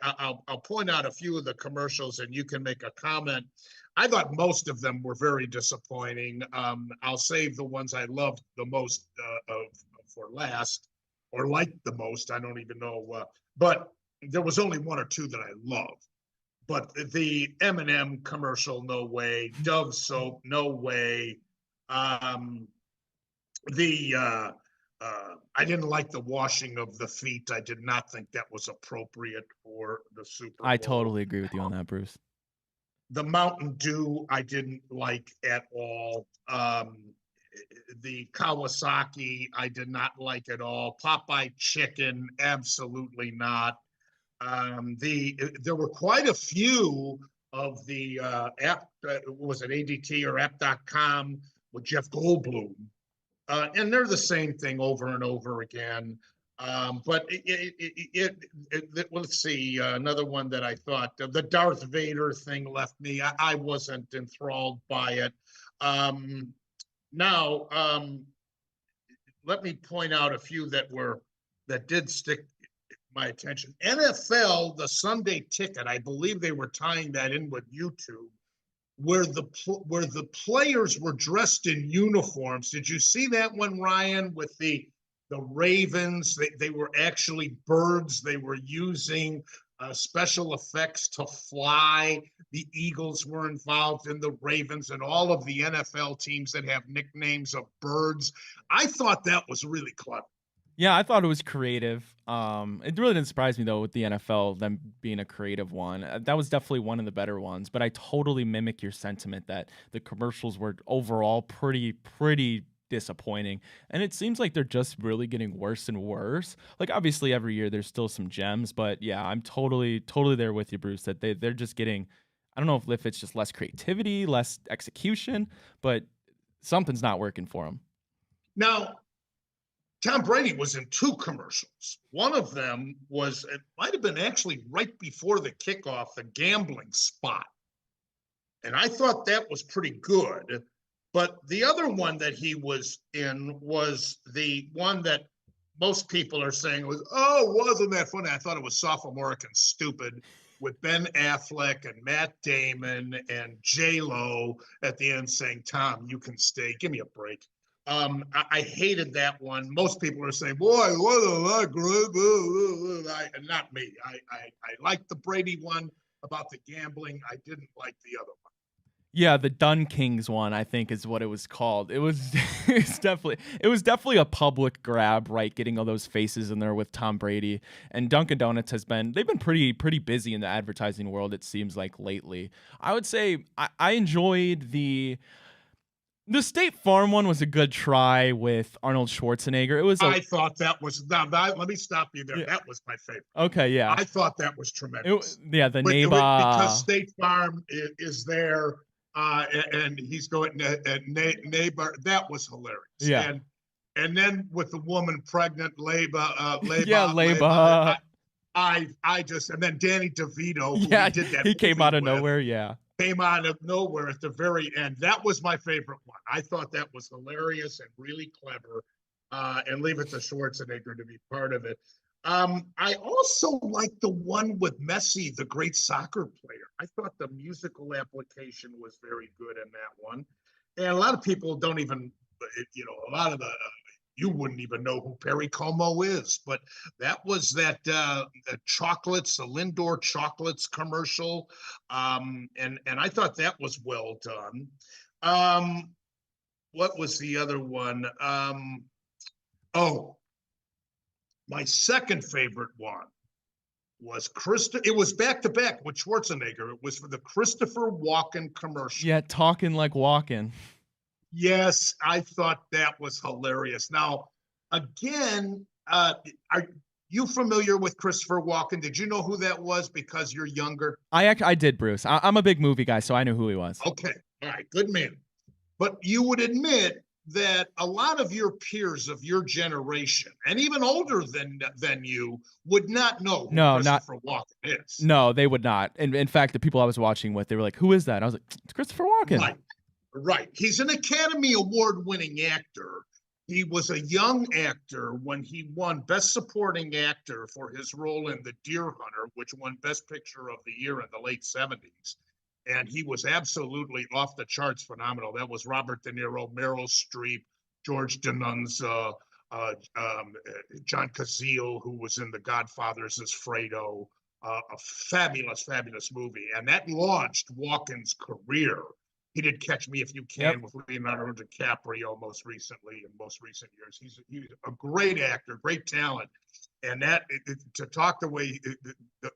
I'll point out a few of the commercials and you can make a comment. I thought most of them were very disappointing. I'll save the ones I loved the most for last, or liked the most. I don't even know. But there was only 1 or 2 that I loved. But the M&M commercial, no way. Dove soap, no way. I didn't like the washing of the feet. I did not think that was appropriate for the Super Bowl. I totally agree with you on that, Bruce. The Mountain Dew, I didn't like at all. The Kawasaki, I did not like at all. Popeye chicken, absolutely not. There were quite a few of the app, was it ADT or app.com with Jeff Goldblum? And they're the same thing over and over again. But let's see, another one that I thought, the Darth Vader thing left me. I wasn't enthralled by it. Now, let me point out a few that did stick my attention. NFL, the Sunday Ticket, I believe they were tying that in with YouTube, where the players were dressed in uniforms. Did you see that one, Ryan, with the Ravens? They were actually birds. They were using special effects to fly. The Eagles were involved in the Ravens, and all of the NFL teams that have nicknames of birds. I thought that was really clever. Yeah, I thought it was creative. It really didn't surprise me though with the NFL them being a creative one. That was definitely one of the better ones. But I totally mimic your sentiment that the commercials were overall pretty disappointing, and it seems like they're just really getting worse and worse. Like obviously every year there's still some gems, but yeah, I'm totally there with you, Bruce. That they're just getting. I don't know if it's just less creativity, less execution, but something's not working for them. Now, Tom Brady was in two commercials. One of them was, it might have been actually right before the kickoff, the gambling spot. And I thought that was pretty good. But the other one that he was in was the one that most people are saying was, oh, wasn't that funny? I thought it was sophomoric and stupid with Ben Affleck and Matt Damon and J-Lo at the end saying, Tom, you can stay. Give me a break. I hated that one. Most people are saying, boy, what a lot good. Not me. I liked the Brady one about the gambling. I didn't like the other one. Yeah, the Dun Kings one, I think, is what it was called. It was it was definitely a public grab, right? Getting all those faces in there with Tom Brady. And Dunkin' Donuts they've been pretty busy in the advertising world, it seems like lately. I would say I enjoyed the State Farm one was a good try with Arnold Schwarzenegger. It was I thought that was let me stop you there. Yeah. That was my favorite. Okay, yeah. I thought that was tremendous. The neighbor because State Farm is there. And he's going neighbor. That was hilarious. Yeah. And then with the woman pregnant, Leba. Yeah, Leba. I just, and then Danny DeVito, who Yeah, did that he came out of nowhere. Yeah. Came out of nowhere at the very end. That was my favorite one. I thought that was hilarious and really clever. And leave it to Schwarzenegger to be part of it. I also like the one with Messi, the great soccer player. I thought the musical application was very good in that one. And a lot of people don't even, a lot of you wouldn't even know who Perry Como is, but that was that chocolates, the Lindor chocolates commercial. And I thought that was well done. What was the other one? My second favorite one was it was back to back with Schwarzenegger. It was for the Christopher Walken commercial. Yeah, talking like walking. Yes, I thought that was hilarious. Now, again, are you familiar with Christopher Walken? Did you know who that was because you're younger? I did, Bruce. I'm a big movie guy, so I knew who he was. Okay, all right, good man. But you would admit that a lot of your peers of your generation, and even older than you, would not know who Christopher Walken is. No, they would not. In fact, the people I was watching with, they were like, "Who is that?" And I was like, "It's Christopher Walken." Right. He's an Academy Award-winning actor. He was a young actor when he won Best Supporting Actor for his role in The Deer Hunter, which won Best Picture of the Year in the late 70s. And he was absolutely off the charts phenomenal. That was Robert De Niro, Meryl Streep, George D'Annunzio, John Cazale, who was in The Godfathers as Fredo. A fabulous movie. And that launched Walken's career. He did Catch Me If You Can with Leonardo DiCaprio most recent years. He's a great actor, great talent. And that to talk the way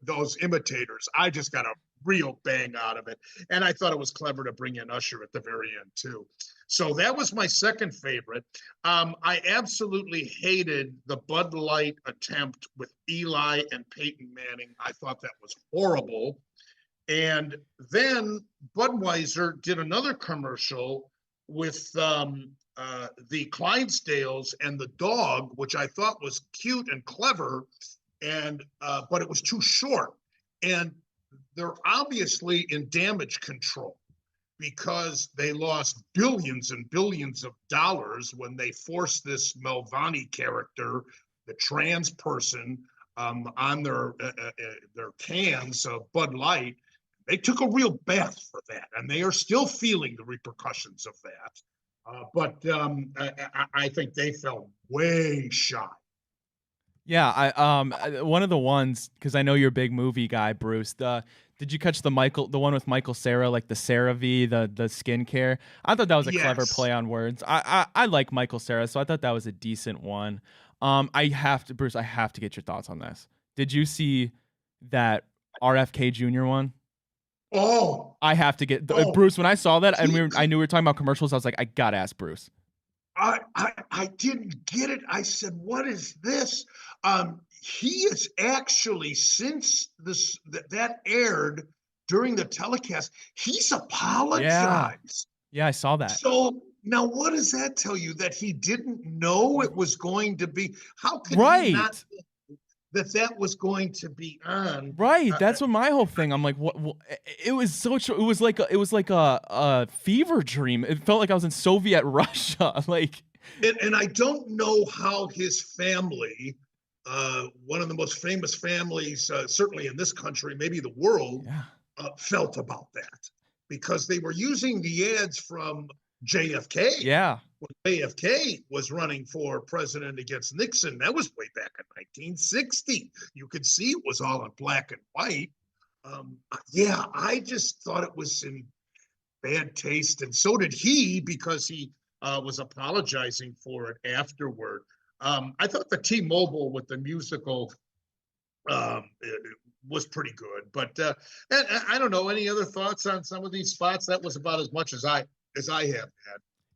those imitators, I just got a real bang out of it. And I thought it was clever to bring in Usher at the very end too. So that was my second favorite. I absolutely hated the Bud Light attempt with Eli and Peyton Manning. I thought that was horrible. And then Budweiser did another commercial with the Clydesdales and the dog, which I thought was cute and clever, and but it was too short. And they're obviously in damage control because they lost billions and billions of dollars when they forced this Melvani character, the trans person, on their cans of Bud Light. They took a real bath for that, and they are still feeling the repercussions of that. But I think they fell way shy. Yeah, I one of the ones, because I know you're a big movie guy, Bruce. Did you catch the one with Michael Cera, like the CeraVe, the skincare? I thought that was a clever play on words. I like Michael Cera, so I thought that was a decent one. I have to, Bruce. I have to get your thoughts on this. Did you see that RFK Jr. one? Oh, I have to get oh, Bruce. When I saw that, and he- I knew we were talking about commercials, I was like, I gotta ask Bruce. I didn't get it. I said, "What is this?" He is actually, since that aired during the telecast, he's apologized. Yeah, I saw that. So now, what does that tell you? That he didn't know it was going to be? How could he Right. not know that was going to be on? Right. That's what my whole thing. I'm like, what it was so it was like a fever dream. It felt like I was in Soviet Russia. Like, And I don't know how his family, one of the most famous families, certainly in this country, maybe the world, yeah. felt about that, because they were using the ads from JFK. Yeah. When JFK was running for president against Nixon. That was way back in 1960. You could see it was all in black and white. Yeah, I just thought it was in bad taste, and so did he, because he was apologizing for it afterward. I thought the T-Mobile with the musical it was pretty good, but and I don't know, any other thoughts on some of these spots? That was about as much as I have had.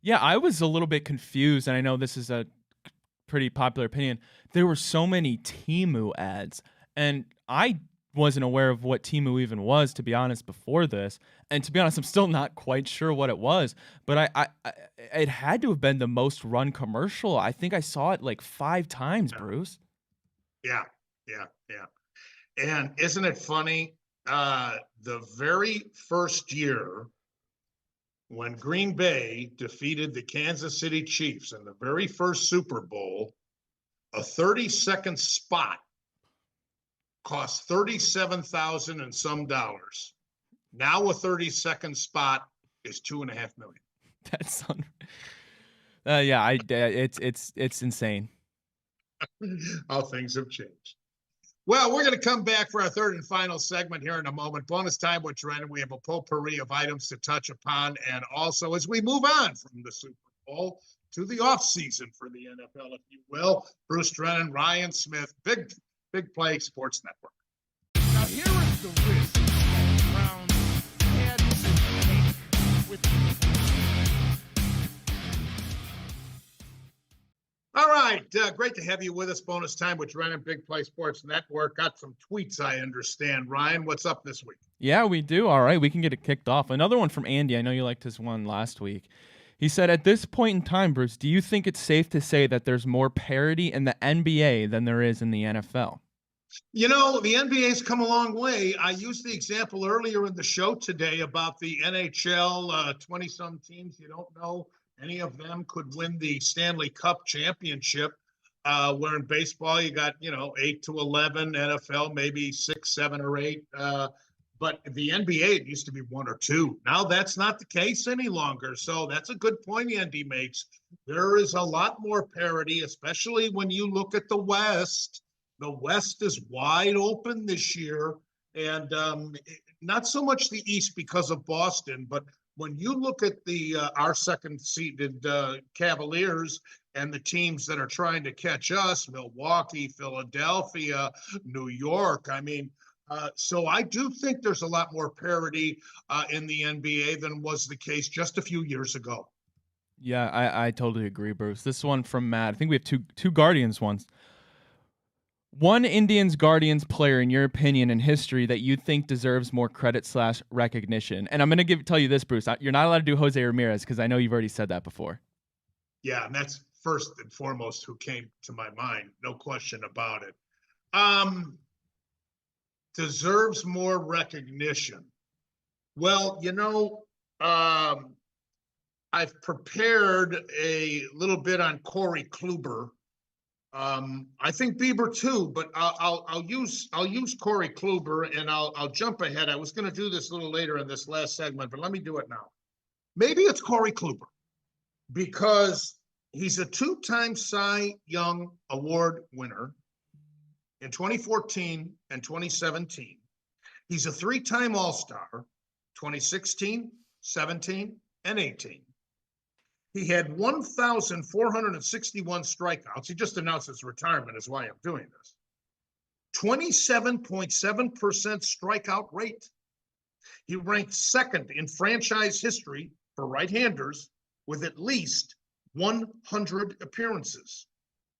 Yeah, I was a little bit confused, and I know this is a pretty popular opinion. There were so many Temu ads, and I wasn't aware of what Temu even was, to be honest, before this. And to be honest, I'm still not quite sure what it was, but I it had to have been the most run commercial. I think I saw it like 5 times, Bruce. Yeah. And isn't it funny? The very first year when Green Bay defeated the Kansas City Chiefs in the very first Super Bowl, a 30-second spot cost $37,000 and some dollars. Now a 30-second spot is $2.5 million. That's yeah, it's insane. How things have changed. Well, we're going to come back for our third and final segment here in a moment. Bonus time with Drennan. We have a potpourri of items to touch upon. And also, as we move on from the Super Bowl to the offseason for the NFL, if you will, Bruce Drennan, Ryan Smith, Big Play Sports Network. Now here is the risk round head take with All right, great to have you with us. Bonus time with Drennan, Big Play Sports Network. Got some tweets, I understand. Ryan, what's up this week? Yeah, we do. All right, we can get it kicked off. Another one from Andy. I know you liked his one last week. He said, at this point in time, Bruce, do you think it's safe to say that there's more parity in the NBA than there is in the NFL? You know, the NBA's come a long way. I used the example earlier in the show today about the NHL, 20-some teams. You don't know any of them could win the Stanley Cup championship, where in baseball you got, 8 to 11, NFL maybe 6, 7, or 8. But the NBA, it used to be 1 or 2. Now that's not the case any longer. So that's a good point Andy makes. There is a lot more parity, especially when you look at the West. The West is wide open this year, and not so much the East because of Boston, but when you look at our second-seeded Cavaliers and the teams that are trying to catch us, Milwaukee, Philadelphia, New York, so I do think there's a lot more parity in the NBA than was the case just a few years ago. Yeah, I totally agree, Bruce. This one from Matt. I think we have two Guardians ones. One Indians Guardians player, in your opinion, in history that you think deserves more credit / recognition. And I'm going to tell you this, Bruce. You're not allowed to do Jose Ramirez because I know you've already said that before. Yeah, and that's first and foremost who came to my mind. No question about it. Deserves more recognition. Well, I've prepared a little bit on Corey Kluber. I think Bieber too, but I'll use Corey Kluber, and I'll jump ahead. I was going to do this a little later in this last segment, but let me do it now. Maybe it's Corey Kluber because he's a 2-time Cy Young Award winner in 2014 and 2017. He's a 3-time All-Star, 2016, 17, and 18. He had 1,461 strikeouts. He just announced his retirement, is why I'm doing this. 27.7% strikeout rate. He ranked second in franchise history for right-handers with at least 100 appearances.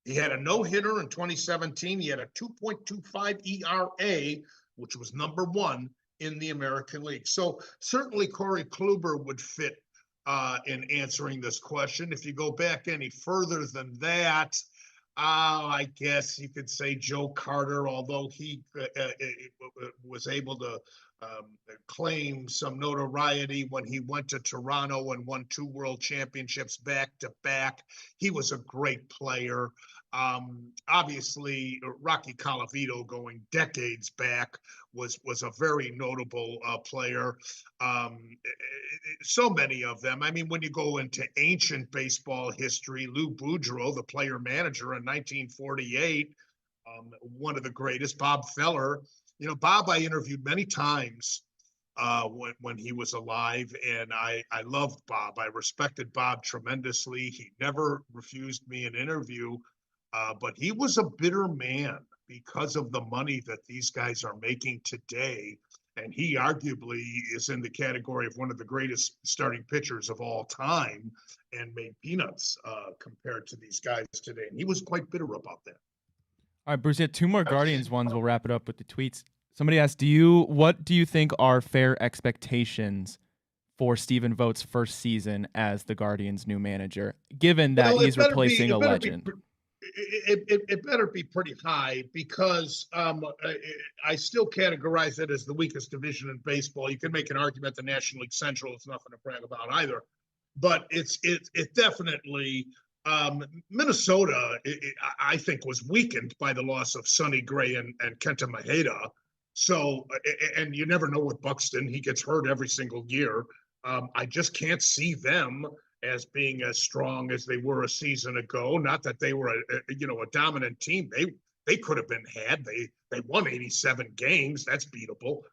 He had a no-hitter in 2017. He had a 2.25 ERA, which was number one in the American League. So certainly Corey Kluber would fit in answering this question. If you go back any further than that, I guess you could say Joe Carter, although he was able to claim some notoriety when he went to Toronto and won 2 world championships back to back. He was a great player. Obviously, Rocky Colavito, going decades back, was a very notable player. So many of them. I mean, when you go into ancient baseball history, Lou Boudreau, the player manager in 1948, one of the greatest. Bob Feller. You know, Bob I interviewed many times when he was alive, and I loved Bob. I respected Bob tremendously. He never refused me an interview, but he was a bitter man because of the money that these guys are making today. And he arguably is in the category of one of the greatest starting pitchers of all time, and made peanuts compared to these guys today. And he was quite bitter about that. All right, Bruce, you had 2 more Guardians ones. We'll wrap it up with the tweets. Somebody asked, what do you think are fair expectations for Stephen Vogt's first season as the Guardians' new manager, given that he's replacing a legend? It better be pretty high, because I still categorize it as the weakest division in baseball. You can make an argument the National League Central is nothing to brag about either, but it definitely Minnesota, I think, was weakened by the loss of Sonny Gray and Kenta Maeda. So, and you never know with Buxton. He gets hurt every single year. I just can't see them as being as strong as they were a season ago. Not that they were a dominant team. They could have been had. They won 87 games. That's beatable.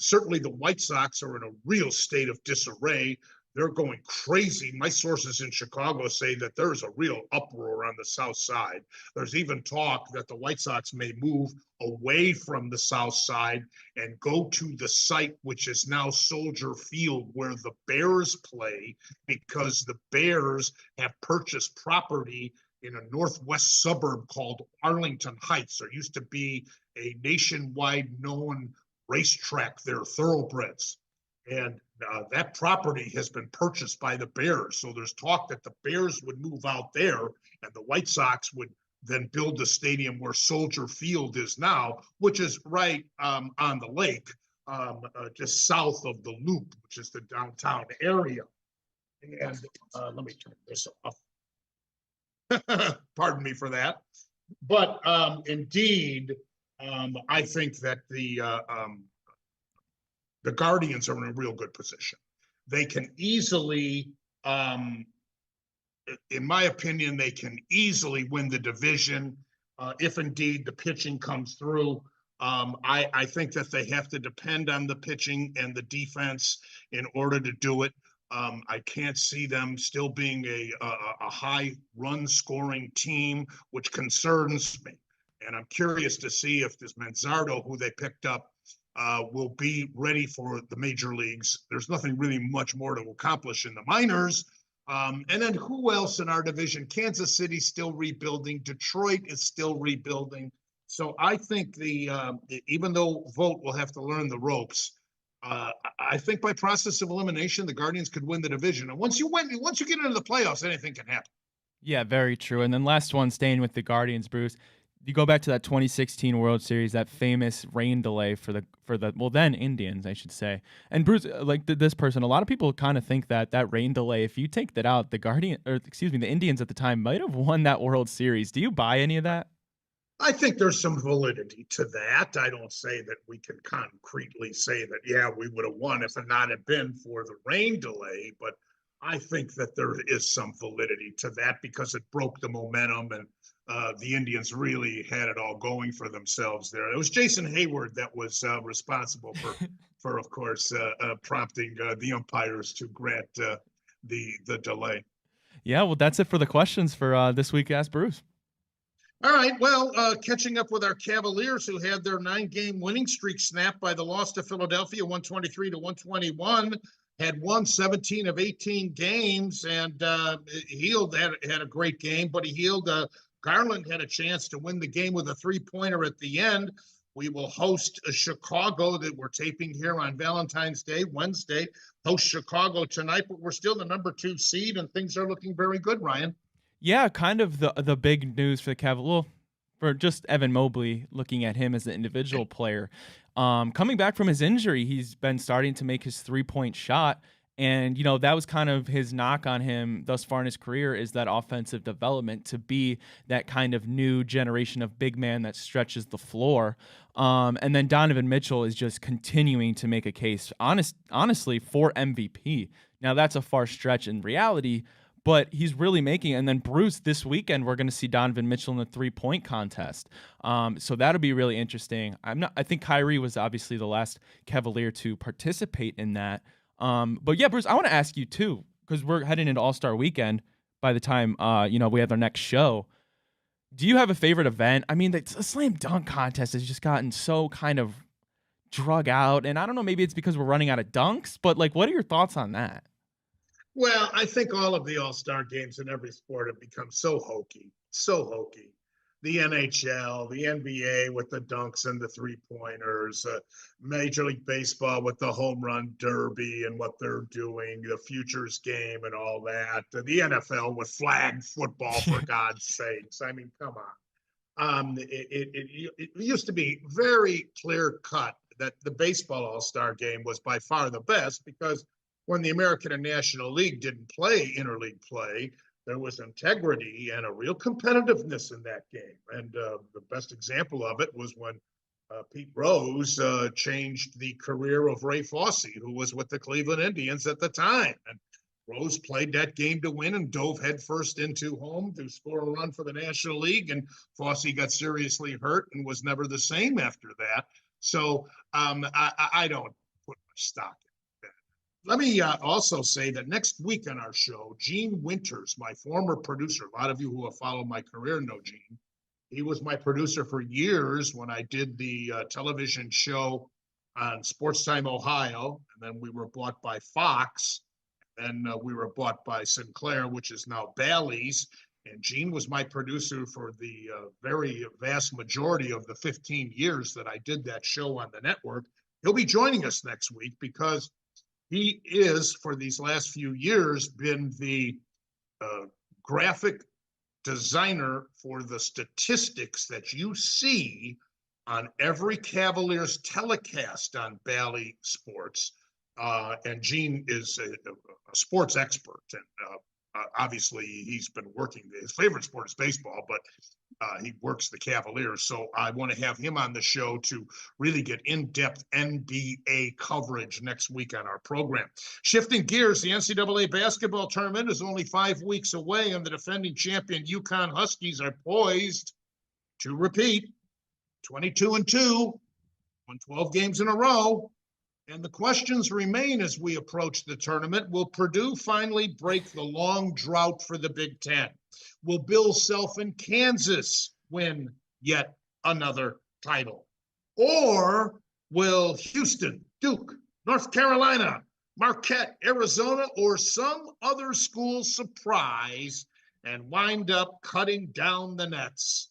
Certainly the White Sox are in a real state of disarray. They're going crazy. My sources in Chicago say that there's a real uproar on the South Side. There's even talk that the White Sox may move away from the South Side and go to the site, which is now Soldier Field, where the Bears play, because the Bears have purchased property in a northwest suburb called Arlington Heights. There used to be a nationwide known racetrack there, Thoroughbreds. And that property has been purchased by the Bears. So there's talk that the Bears would move out there, and the White Sox would then build a stadium where Soldier Field is now, which is right on the lake, just south of the Loop, which is the downtown area. And let me turn this off. Pardon me for that. But indeed, I think that the Guardians are in a real good position. They can easily, in my opinion, they can easily win the division if indeed the pitching comes through. I think that they have to depend on the pitching and the defense in order to do it. I can't see them still being a high run scoring team, which concerns me. And I'm curious to see if this Manzardo, who they picked up, will be ready for the major leagues. There's nothing really much more to accomplish in the minors. And then who else in our division? Kansas City's still rebuilding. Detroit is still rebuilding. So I think even though Vogt will have to learn the ropes, I think by process of elimination, the Guardians could win the division. And once you get into the playoffs, anything can happen. Yeah, very true. And then last one, staying with the Guardians, Bruce. You go back to that 2016 World Series, that famous rain delay for the then Indians, I should say. And Bruce, like this person, a lot of people kind of think that rain delay, if you take that out, the Indians at the time might have won that World Series. Do you buy any of that? I think there's some validity to that. I don't say that we can concretely say that, yeah, we would have won if it not had been for the rain delay, but I think that there is some validity to that because it broke the momentum, and the Indians really had it all going for themselves there. It was Jason Hayward that was responsible for of course, prompting the umpires to grant the delay. Yeah, well, that's it for the questions for this week. Ask Bruce. All right. Well, catching up with our Cavaliers, who had their 9-game winning streak snapped by the loss to Philadelphia, 123 to 121, had won 17 of 18 games, and Heald had a great game, but Heald Garland had a chance to win the game with a 3-pointer at the end. We will host Chicago, that we're taping here on Valentine's Day, Wednesday. Host Chicago tonight, but we're still the number 2 seed, and things are looking very good, Ryan. Yeah, kind of the big news for the Cavaliers. Well, for just Evan Mobley, looking at him as an individual player, coming back from his injury, he's been starting to make his 3-point shot. And, that was kind of his knock on him thus far in his career, is that offensive development to be that kind of new generation of big man that stretches the floor. And then Donovan Mitchell is just continuing to make a case, honestly, for MVP. Now, that's a far stretch in reality, but he's really making it. And then Bruce, this weekend, we're going to see Donovan Mitchell in the 3-point contest. So that'll be really interesting. I think Kyrie was obviously the last Cavalier to participate in that. But yeah, Bruce, I want to ask you too, because we're heading into All-Star Weekend by the time, we have our next show. Do you have a favorite event? I mean, the slam dunk contest has just gotten so kind of drug out. And I don't know, maybe it's because we're running out of dunks, but what are your thoughts on that? Well, I think all of the All-Star games in every sport have become so hokey, so hokey. The NHL, the NBA with the dunks and the 3-pointers, Major League Baseball with the home run derby and what they're doing, the futures game and all that. The NFL with flag football, for God's sakes. I mean, come on. It used to be very clear cut that the baseball All-Star game was by far the best, because when the American and National League didn't play interleague play, there was integrity and a real competitiveness in that game. And the best example of it was when Pete Rose changed the career of Ray Fosse, who was with the Cleveland Indians at the time. And Rose played that game to win and dove headfirst into home to score a run for the National League. And Fosse got seriously hurt and was never the same after that. So I don't put much stock in. Let me also say that next week on our show, Gene Winters, my former producer, a lot of you who have followed my career know Gene. He was my producer for years when I did the television show on Sports Time Ohio, and then we were bought by Fox, and we were bought by Sinclair, which is now Bally's. And Gene was my producer for the very vast majority of the 15 years that I did that show on the network. He'll be joining us next week because he is, for these last few years, been the graphic designer for the statistics that you see on every Cavaliers telecast on Bally Sports. And Gene is a sports expert. And obviously, he's been working. His favorite sport is baseball, but he works the Cavaliers. So I want to have him on the show to really get in-depth NBA coverage next week on our program. Shifting gears, the NCAA basketball tournament is only 5 weeks away, and the defending champion UConn Huskies are poised to repeat 22-2, won 12 games in a row. And the questions remain as we approach the tournament. Will Purdue finally break the long drought for the Big Ten? Will Bill Self in Kansas win yet another title? Or will Houston, Duke, North Carolina, Marquette, Arizona, or some other school surprise and wind up cutting down the nets?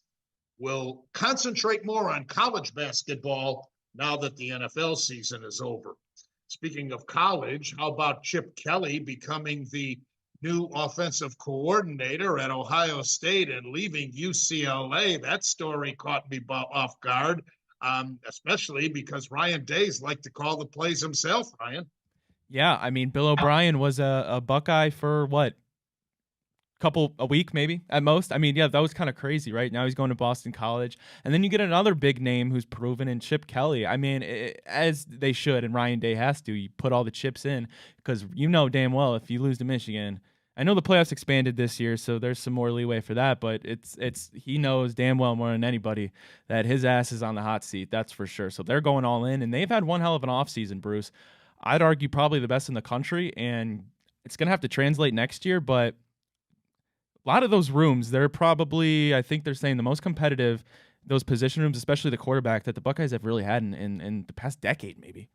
We'll concentrate more on college basketball now that the NFL season is over. Speaking of college, how about Chip Kelly becoming the new offensive coordinator at Ohio State and leaving UCLA? That story caught me off guard, especially because Ryan Day's like to call the plays himself, Ryan. Yeah, I mean, Bill O'Brien was a Buckeye for what? A week maybe at most. I mean, yeah, that was kind of crazy, right? Now he's going to Boston College, and then you get another big name who's proven in Chip Kelly. I mean, as they should, and Ryan Day has to. You put all the chips in because damn well if you lose to Michigan. I know the playoffs expanded this year, so there's some more leeway for that. But it's he knows damn well more than anybody that his ass is on the hot seat. That's for sure. So they're going all in, and they've had one hell of an offseason, Bruce. I'd argue probably the best in the country, and it's gonna have to translate next year, but A lot of those rooms, they're probably, I think they're saying the most competitive, those position rooms, especially the quarterback, that the Buckeyes have really had in the past decade, maybe.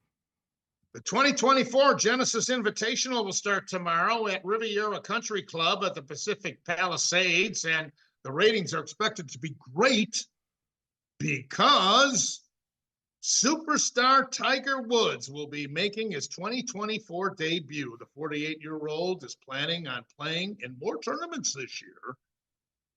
The 2024 Genesis Invitational will start tomorrow at Riviera Country Club at the Pacific Palisades, and the ratings are expected to be great because superstar Tiger Woods will be making his 2024 debut. The 48-year-old is planning on playing in more tournaments this year.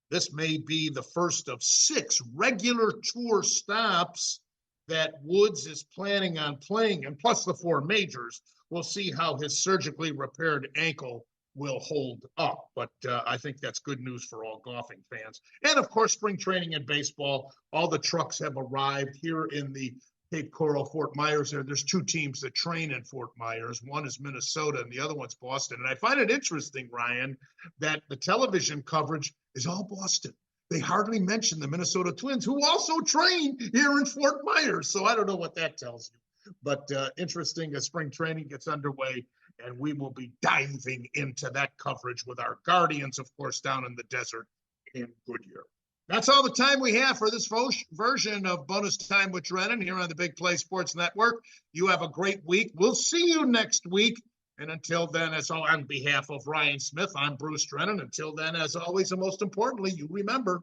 This may be the first of 6 regular tour stops that Woods is planning on playing, and plus the 4 majors. We'll see how his surgically repaired ankle will hold up, but I think that's good news for all golfing fans. And of course, spring training in baseball, all the trucks have arrived here in the Cape Coral, Fort Myers. There's 2 teams that train in Fort Myers. One is Minnesota and the other one's Boston. And I find it interesting, Ryan, that the television coverage is all Boston. They hardly mention the Minnesota Twins, who also train here in Fort Myers. So I don't know what that tells you. But interesting as spring training gets underway, and we will be diving into that coverage with our Guardians, of course, down in the desert in Goodyear. That's all the time we have for this version of Bonus Time with Drennan here on the Big Play Sports Network. You have a great week. We'll see you next week. And until then, on behalf of Ryan Smith, I'm Bruce Drennan. Until then, as always, and most importantly, you remember,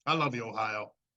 I love you, Ohio.